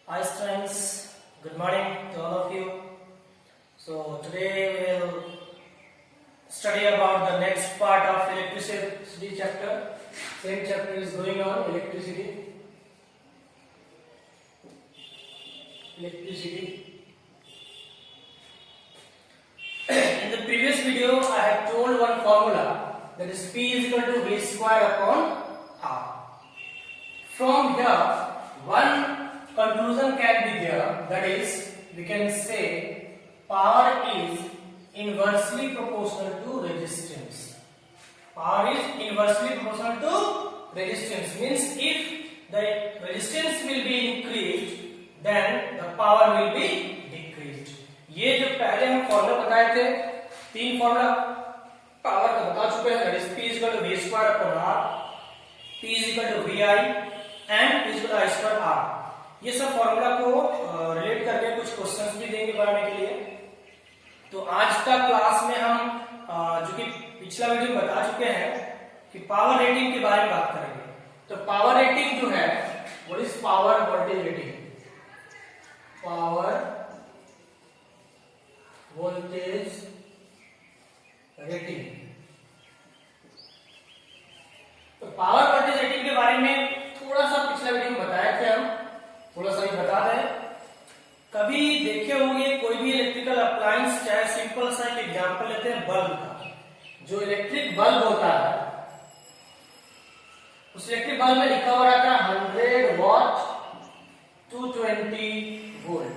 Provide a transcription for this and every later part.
Hi students, good morning to all of you. So today we will study about the next part of electricity chapter. Same chapter is going on, electricity. In the previous video I have told one formula, that is P is equal to V square upon R. From here one conclusion can be there, that is we can say power is inversely proportional to resistance. Power is inversely proportional to resistance, means if the resistance will be increased then the power will be decreased. ये जो पहले हम formula बताए थे, तीन formula power का बता चुके हैं, that is P is equal to V square upon R, P is equal to VI and P is equal to I square R. ये सब फॉर्मूला को रिलेट करके कुछ क्वेश्चंस भी देंगे बनाने के लिए. तो आज का क्लास में हम जो कि पिछला वीडियो में बता चुके हैं कि पावर रेटिंग के बारे में बात करेंगे. तो पावर रेटिंग जो है, what is power voltage rating? Power voltage rating. तो पावर वोल्टेज रेटिंग के बारे में थोड़ा सा पिछला वीडियो में बताया थे हम, थोड़ा सा भी बता दें. कभी देखे होंगे कोई भी इलेक्ट्रिकल अप्लायंस, चाहे सिंपल सा एक एग्जांपल लेते हैं बल्ब का. जो इलेक्ट्रिक बल्ब होता है, उस इलेक्ट्रिक बल्ब में लिखा हुआ रहता है 100 वॉट 220 वोल्ट.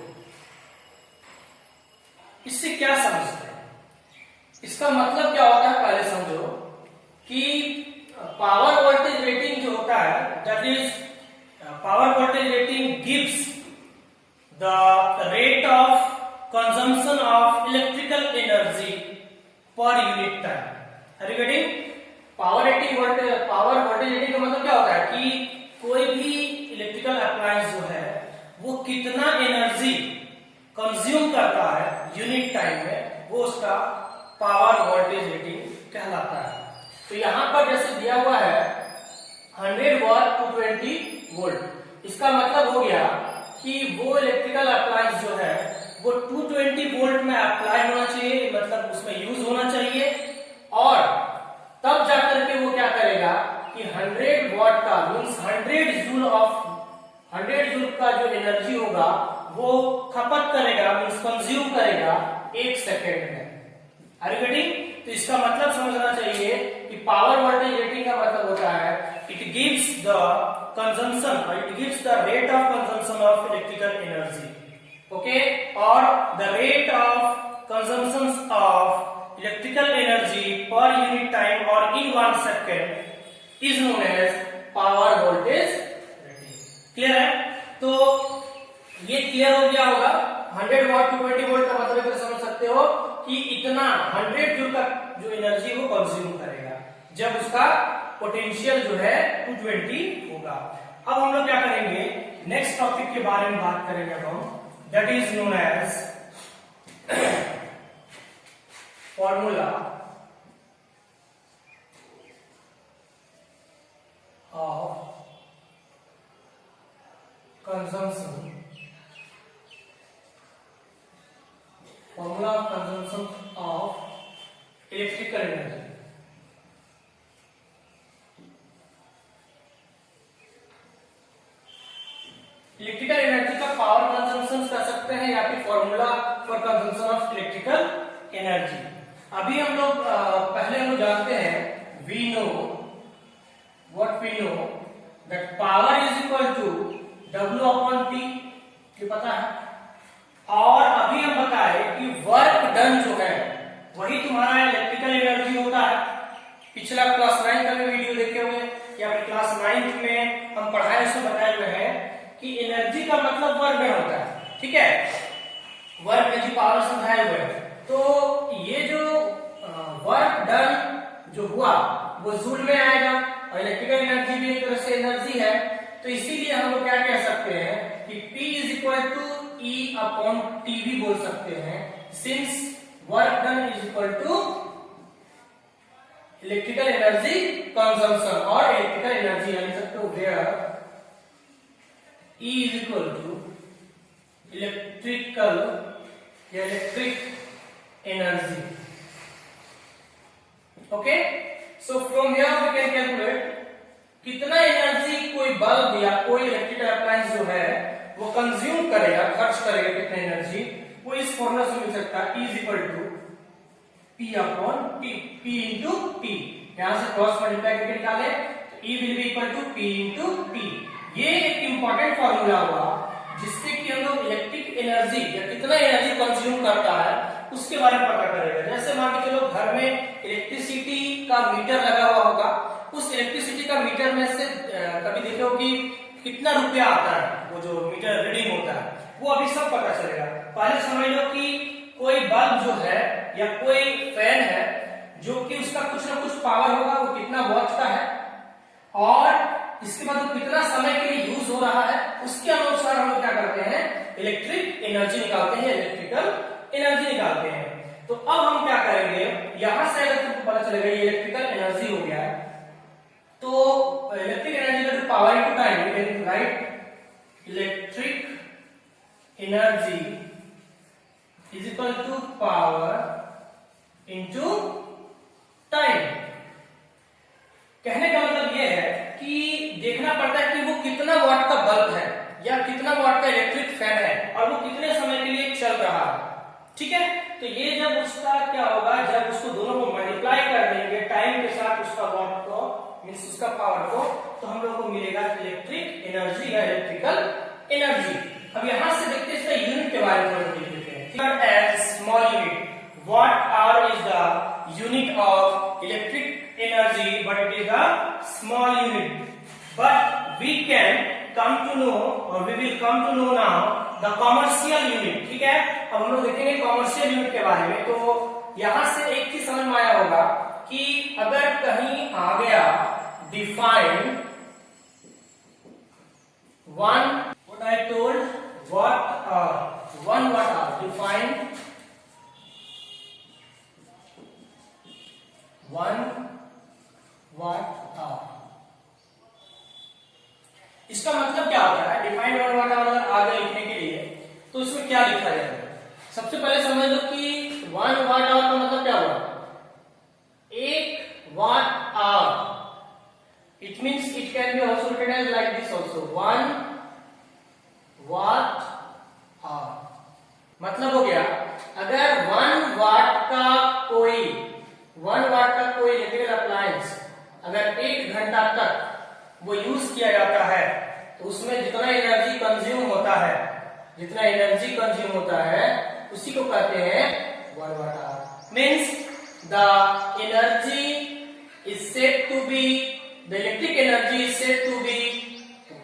इससे क्या समझते हैं? इसका मतलब क्या होता है पहले समझो कि पावर वोल्टेज रेटिंग जो होता है, that is power voltage rating gives the rate of consumption of electrical energy per unit time. Are you getting? Power voltage rating का मतलब क्या होता है कि कोई भी इलेक्ट्रिकल अप्लायंस जो है वो कितना एनर्जी कंज्यूम करता है यूनिट टाइम में, वो उसका पावर वोल्टेज रेटिंग कहलाता है. तो यहां पर जैसे दिया हुआ है 100 वॉट 220 वोल्ट, इसका मतलब हो गया कि वो इलेक्ट्रिकल अप्लायंस जो है वो 220 वोल्ट में अप्लाई होना चाहिए, मतलब उसमें यूज होना चाहिए. और तब जाकर के वो क्या करेगा कि 100 वॉट का मींस 100 जूल का जो एनर्जी होगा वो खपत करेगा, मींस कंज्यूम करेगा 1 सेकेंड में. Are you getting? तो इसका मतलब समझना चाहिए कि पावर वोल्टेज रेटिंग का मतलब होता है it gives the consumption or it gives the rate of consumption of electrical energy, okay, or the rate of consumption of electrical energy per unit time or in 1 second is known as power voltage rating. Clear है? तो ये clear हो गया होगा. 100 what 220 volt का मतलब इतना समझ सकते हो कि इतना 100 जूल का जो एनर्जी वो कंज्यूम करेगा जब उसका पोटेंशियल जो है 220 होगा. अब हम लोग क्या करेंगे, नेक्स्ट टॉपिक के बारे में बात करेंगे अब हम, that is known as formula of consumption. Formula of consumption of electrical energy. Electrical energy का पावर कंजम्पशन कर सकते हैं या फिर formula for consumption of electrical energy. अभी हम लोग पहले हम लोग जानते हैं, we know what we know that power is equal to W upon T, ये पता है. और अभी हम बताए कि वर्क डन जो है वही तुम्हारा इलेक्ट्रिकल एनर्जी होता है. पिछला क्लास 9 का भी वीडियो देखे हुए या फिर क्लास 9 में हम पढ़ाए, उसमें बताए हुए हैं कि एनर्जी का मतलब वर्क डन होता है. ठीक है, वर्क एनर्जी पावर समझाए हुए हैं. तो ये जो वर्क डन जो हुआ वो जूल में आएगा और इलेक्ट्रिकल एनर्जी भी एक तरह से एनर्जी है. तो इसीलिए हम लोग क्या कह सकते हैं कि P is equal to E upon T भी बोल सकते हैं, since work done is equal to electrical energy consumption और इलेक्ट्रिकल एनर्जी लिख सकते हो where E is equal to electrical या electric energy. Okay, so from here we can calculate कितना एनर्जी कोई बल्ब या कोई इलेक्ट्रिकल अप्लायंस जो है वो कंज्यूम करेगा, खर्च करेगा, कितना एनर्जी, वो इस फॉर्मूला से मिल सकता है, E equal to P upon T, P into T। यहां से क्रॉस मल्टीप्लाई करके निकाले तो E will be equal to P into T। ये एक इंपॉर्टेंट फॉर्मूला हुआ जिससे कि हम लोग इलेक्ट्रिक एनर्जी या कितना एनर्जी कंज्यूम करता है उसके बारे में पता करेगा। जैसे मान के चलो घर में इलेक्ट्रिसिटी का मीटर लगा हुआ होगा, उस इलेक्ट्रिसिटी का मीटर में से कभी देखो कि कितना रुपया आता है, वो जो मीटर रीडिंग होता है वो अभी सब पता चलेगा। पहले समझ लो कि कोई बल्ब जो है या कोई फैन है जो कि उसका कुछ ना कुछ पावर होगा, वो कितना वॉट का है और इसके बाद वो कितना समय के लिए यूज हो रहा है, उसके अनुसार हम लोग क्या करते हैं, इलेक्ट्रिक एनर्जी निकालते हैं, इलेक्ट्रिकल एनर्जी निकालते हैं। तो अब हम क्या करेंगे, यहां से अगर तुमको पता चलेगा ये इलेक्ट्रिकल एनर्जी हो गया है, तो इलेक्ट्रिक एनर्जी का जो power into time, you can write electric energy is equal to power into time. कहने का मतलब यह है कि देखना पड़ता है कि वो कितना वाट का बल्ब है या कितना वाट का इलेक्ट्रिक फैन है और वो कितने समय के लिए चल रहा है। ठीक है, तो ये जब उसका क्या होगा, जब उसको दोनों को मल्टीप्लाई कर देंगे टाइम के साथ उसका वाट को मींस उसका पावर को, तो हम लोग को मिलेगा इलेक्ट्रिक एनर्जी या इलेक्ट्रिकल एनर्जी। अब यहां से देखते हैं इसका यूनिट के बारे में देख लेते हैं। As small unit, watt hour is the unit of electric energy, but it is a small unit, but we can come to know or we will come to know now the commercial unit। ठीक है, अब हम लोग देखेंगे commercial unit के बारे में। तो यहां से एक चीज समझ में आया होगा कि अगर कहीं आ गया define one, what I told, what one watt hour, define 1 watt hour। इसका मतलब क्या होता है, डिफाइंड 1 वाट आवर अगर आगे लिखने के लिए तो इसमें क्या लिखा जाएगा। सबसे पहले समझ लो कि 1 वाट आवर का मतलब क्या हुआ, 1 watt hour. It means it can be also written as like this also, 1 watt hour. मतलब हो गया अगर 1 वाट का कोई इलेक्ट्रिकल अप्लायंस अगर 1 घंटा तक वो यूज किया जाता है तो उसमें जितना एनर्जी कंज्यूम होता है उसी को कहते हैं 1 watt hour. Means the energy is said to be, the electric energy is said to be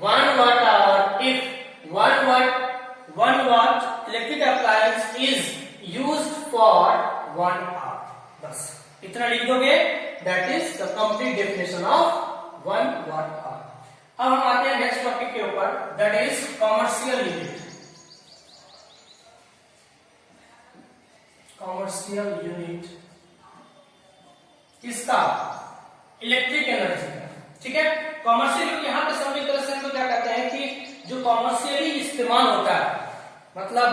1 watt hour if 1 watt electric appliance is used for 1 hour. बस इतना लिख दोगे, that is the complete definition of 1 watt hour. अब हम आते हैं next topic के ऊपर, that is commercial unit. Commercial unit किसका, इलेक्ट्रिक एनर्जी का। ठीक है, कॉमर्शियल यूनिट यहां पे समझ तरह से हम लोग क्या कहते हैं कि जो कॉमर्शियली इस्तेमाल होता है, मतलब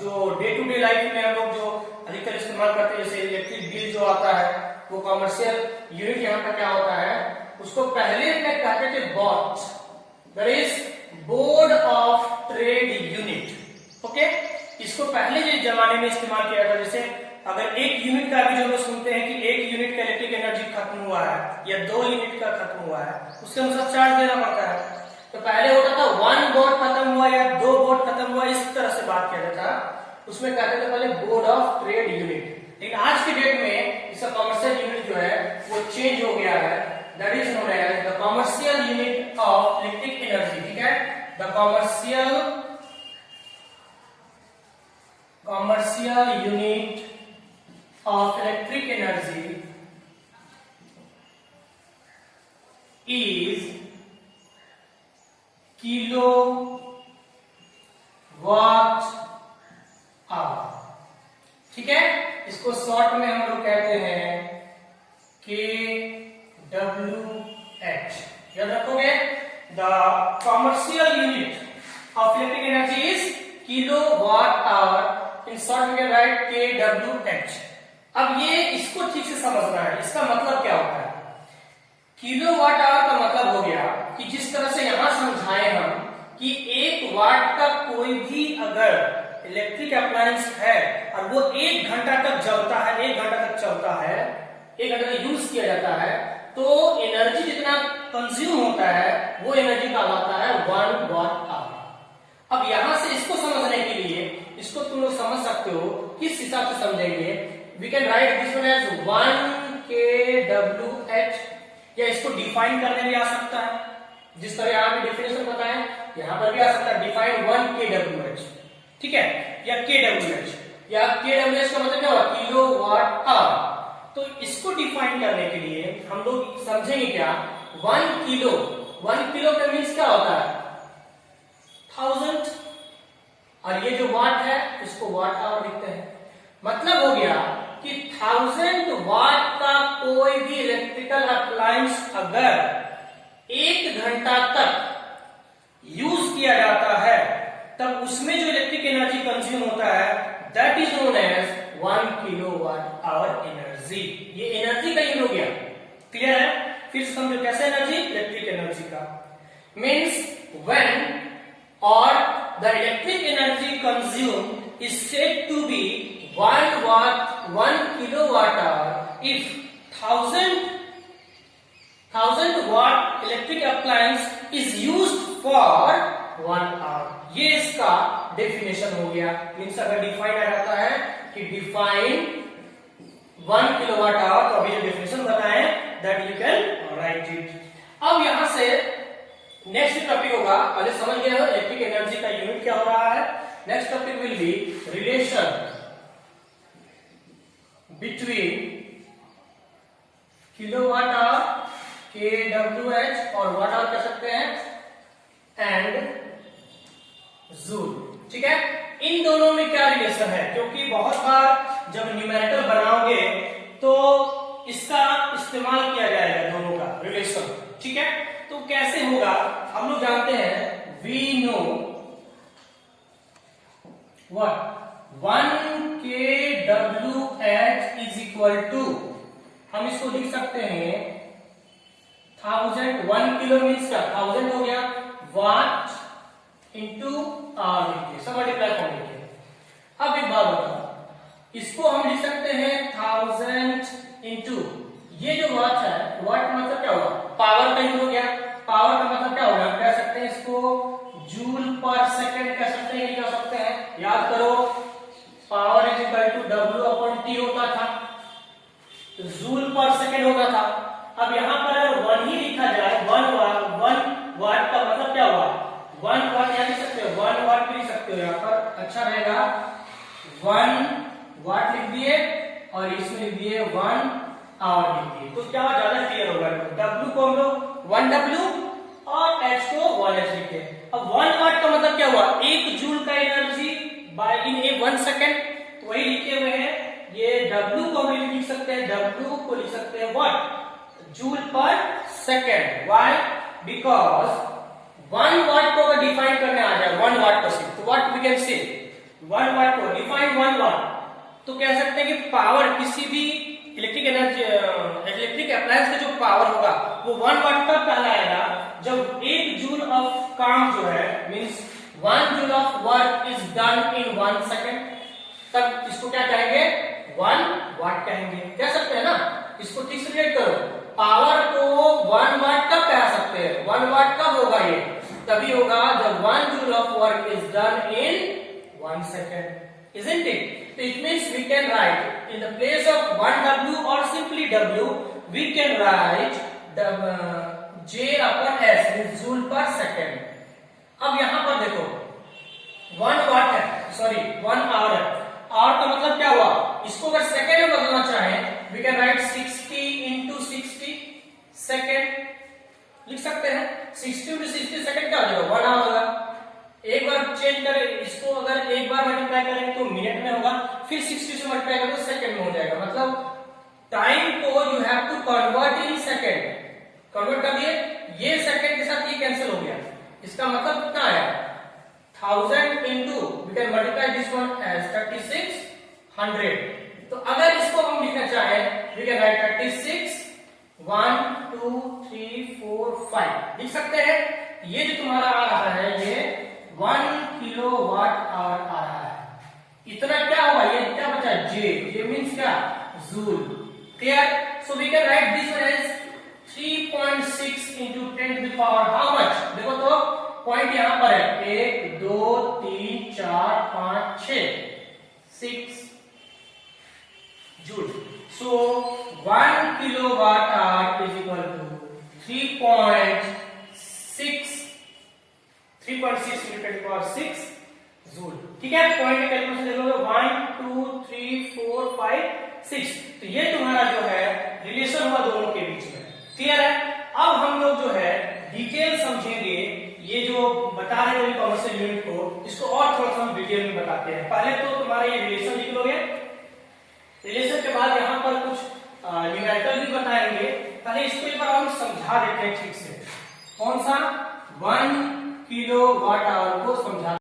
जो डे टू डे लाइफ में हम लोग जो अधिकतर इस्तेमाल करते हैं, जैसे इलेक्ट्रिक बिल जो आता है, वो कॉमर्शियल यूनिट यहाँ पे क्या होता है, उसको पहले में कहते थे BOT, that is board of trade unit. Okay, इसको पहले जो जमाने में इस्तेमाल किया था, जैसे अगर 1 यूनिट का भी जो लोग सुनते हैं कि 1 यूनिट का इलेक्ट्रिक एनर्जी खत्म हुआ है या 2 यूनिट का खत्म हुआ है, उसके अनुसार चार्ज देना पड़ता है। तो पहले होता था 1 बोर्ड खत्म हुआ या 2 बोर्ड खत्म हुआ, इस तरह से बात किया जाता था, उसमें कहते थे पहले बोर्ड ऑफ ट्रेड यूनिट। लेकिन आज के डेट में इसका कॉमर्शियल यूनिट जो है वो चेंज हो गया है, that is known as the commercial unit of electric energy. ठीक है, the commercial unit of electric energy is kilowatt hour. ठीक है, इसको शॉर्ट में हम लोग कहते हैं KWH। याद रखोगे, the commercial unit of electric energy is kilo kilowatt hour, in short we can write kWh। अब ये इसको ठीक से समझना है, इसका मतलब क्या होता है। किलो वाट आवर का मतलब हो गया कि जिस तरह से यहां समझाए हम कि 1 वाट का कोई भी अगर इलेक्ट्रिक अप्लायंस है और वो 1 घंटा तक जलता है, 1 घंटा तक चलता है, 1 घंटा तक यूज किया जाता है, तो एनर्जी जितना कंज्यूम होता है वो एनर्जी कहलाता है 1 वाट आवर। अब यहां से इसको समझने के लिए इसको तुम लोग समझ सकते हो, किस हिसाब से समझेंगे। We can write this one as 1 kWh, या इसको डिफाइन करने भी आ सकता है, जिस तरह यहां पे डिफिनेशन बताया यहां पर भी आ सकता है, डिफाइन 1 kWh, ठीक है, या kWh, या kWh का मतलब क्या होगा, किलो वाट आवर। तो इसको डिफाइन करने के लिए हम लोग समझेंगे क्या, 1 किलो का मीन्स क्या होता है 1000, और ये जो वाट है इसको वाट आवर लिखते हैं। मतलब हो गया कि 1000 वाट का कोई भी इलेक्ट्रिकल अप्लायंस अगर 1 घंटा तक यूज किया जाता है तब उसमें जो इलेक्ट्रिक एनर्जी कंज्यूम होता है that is known as 1 kilowatt hour energy. ये एनर्जी का यूज हो गया, क्लियर है। फिर समझो कैसे एनर्जी, इलेक्ट्रिक एनर्जी का मीन्स व्हेन और the electric energy consume is said to be 1 kilowatt hour if 1000 watt electric appliance is used for 1 hour। ये इसका डेफिनेशन हो गया। मीन्स अगर डिफाइन आ जाता है कि डिफाइन 1 किलोवाट आवर, तो अभी जो डेफिनेशन बताएं that you can right it. अब यहां से नेक्स्ट टॉपिक होगा, पहले समझ गए हो इलेक्ट्रिक एनर्जी का यूनिट क्या हो रहा है। Next topic will be relation between kilowatt hour kWh और वाट आवर कह सकते हैं एंड जूल, ठीक है। इन दोनों में क्या रिलेशन है, क्योंकि बहुत बार जब न्यूमेरिकल बनाओगे तो इसका इस्तेमाल किया जाएगा दोनों का रिलेशन, ठीक है। तो कैसे होगा, हम लोग जानते हैं we know what 1 kWh is equal to, हम इसको लिख सकते हैं 1000, 1 किलो मीन्स क्या 1000 हो गया, वाट इंटू आवर लिखिए, सब मल्टीप्लाई कर लीजिए। अब एक बात बताओ, इसको हम लिख सकते हैं 1000 इंटू, ये जो वाट है, वाट का मतलब क्या होगा, पावर का यूज हो गया। पावर का मतलब क्या होगा, कह सकते हैं इसको जूल पर सेकंड कह सकते हैं, ये कह सकते हैं। याद करो power is equal to W upon T होता था, तो जूल पर सेकंड होता था। अब यहां पर अगर 1 ही लिखा जाए, 1 वाट का मतलब क्या हुआ, 1 वाट यहाँ लिख सकते हो, 1 वाट भी लिख सकते हो यहाँ पर, अच्छा रहेगा 1 वाट लिख दिए और इसमें लिख दिए 1 आवर लिख दिए, तो क्या ज्यादा क्लियर होगा। W को हम लोग 1W और H को 1H लिखे। अब 1 वाट का मतलब क्या हुआ, 1 जूल का energy by in A 1 second, वही लिखे हुए हैं। ये W को हम लिख सकते हैं, W को लिख सकते हैं व्हाट, जूल पर सेकेंड। व्हाई, बिकॉज 1 वाट को अगर डिफाइन करने आ जाए 1 वाट को सिर्फ, तो व्हाट वी कैन से 1 वाट को डिफाइन 1 वाट, तो कह सकते हैं कि पावर किसी भी इलेक्ट्रिक एनर्जी इलेक्ट्रिक अप्लायंस का जो पावर होगा वो 1 वाट कब कहलाएगा, जब 1 जूल ऑफ काम जो है means 1 joule of work is done in 1 second, तब इसको क्या कहेंगे 1 वाट कहेंगे। कह सकते हैं ना, इसको ठीक से रिलेट करो, पावर को 1 वाट कब कह सकते हैं, 1 वाट कब होगा, ये तभी होगा जब 1 joule of work is done in 1 second, isn't it? So it means we can write in the place of 1W or simply W, we can write the J upon S means joule per second। अब यहां पर देखो 1 वाट है, sorry 1 our है, our का मतलब क्या हुआ, इसको अगर सेकेंड में बदलना चाहें we can write 60 into 60 second लिख सकते हैं। 60 इंटू 60 सेकेंड क्या हो जाएगा 1 आवर होगा। एक बार चेंज करें इसको, अगर एक बार मल्टीप्लाई करेंगे तो मिनट में होगा, फिर 60 से मल्टीप्लाई करेंगे तो सेकंड में हो जाएगा। मतलब टाइम को you have to convert in second, convert कर दिए, ये सेकंड के साथ ये कैंसिल हो गया, इसका मतलब कितना आया 1000 into we can multiply this one as 3600। तो अगर इसको हम लिखना चाहें वी कैन राइट 36 1 2 3 4 5 लिख सकते हैं। ये जो तुम्हारा आ रहा है ये 1 किलोवाट आवर आ रहा है। इतना क्या हुआ, ये क्या बचा, जे मीन्स क्या, joule. Clear? So we can write this one as 3.6 into 10 to the power how much? देखो तो पॉइंट यहां पर है 1 2 3 4 5 6 6 joule. So 1 kilowatt hour is equal to 3.6 into 10 to the power 6 joule. ठीक है, पॉइंट की calculation देख लोगे 1 2 3 4 5 6। तो ये तुम्हारा जो है रिलेशन हुआ दोनों के बीच में। क्लियर है? अब हम लोग जो है डिटेल समझेंगे, ये जो बता रहे हैं कमर्शियल यूनिट को, इसको और थोड़ा सा हम डिटेल में बताते हैं। पहले तो तुम्हारा ये रिलेशन लिख लोगे, रिलेशन के बाद यहाँ पर कुछ न्यूमेरिकल भी बताएंगे। पहले इसको एक बार हम समझा देते हैं ठीक से। कौन सा 1 किलोवाट आवर को समझा